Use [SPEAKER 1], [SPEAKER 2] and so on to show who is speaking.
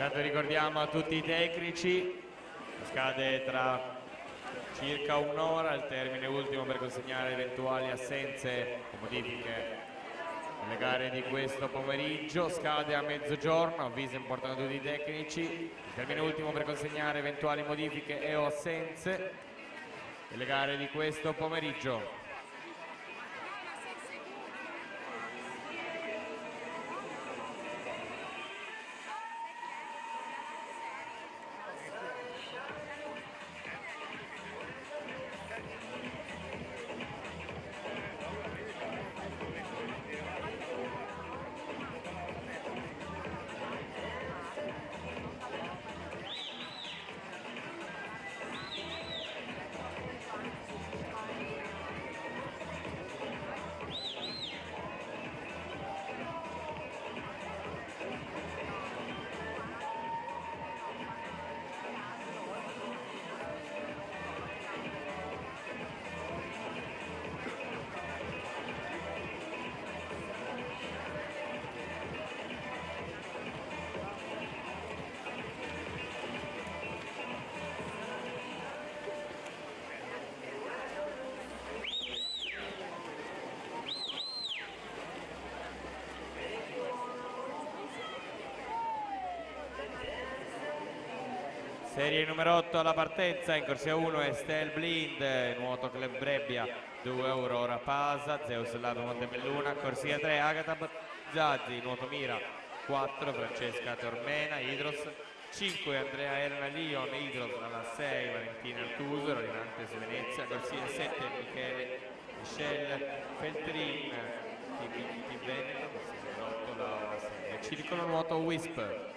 [SPEAKER 1] Intanto ricordiamo a tutti i tecnici, scade tra circa un'ora il termine ultimo per consegnare eventuali assenze o modifiche nelle gare di questo pomeriggio. Scade a mezzogiorno, avviso importante a tutti i tecnici, il termine ultimo per consegnare eventuali modifiche e o assenze nelle gare di questo pomeriggio. Serie numero 8 alla partenza, in corsia 1 Estelle Blind, nuoto Club Brebbia, 2 Aurora Pasa, Zeus Lato Montebelluna, corsia 3 Agata Zazzi, nuoto Mira, 4 Francesca Tormena, Idros, 5 Andrea Elena Lion, Idros alla 6 Valentina Artuso, Rolinantes Venezia, corsia 7 Michele Michel Feltrin, TBT Veneto, corsia 8 Laura 6, circolo nuoto Wisp.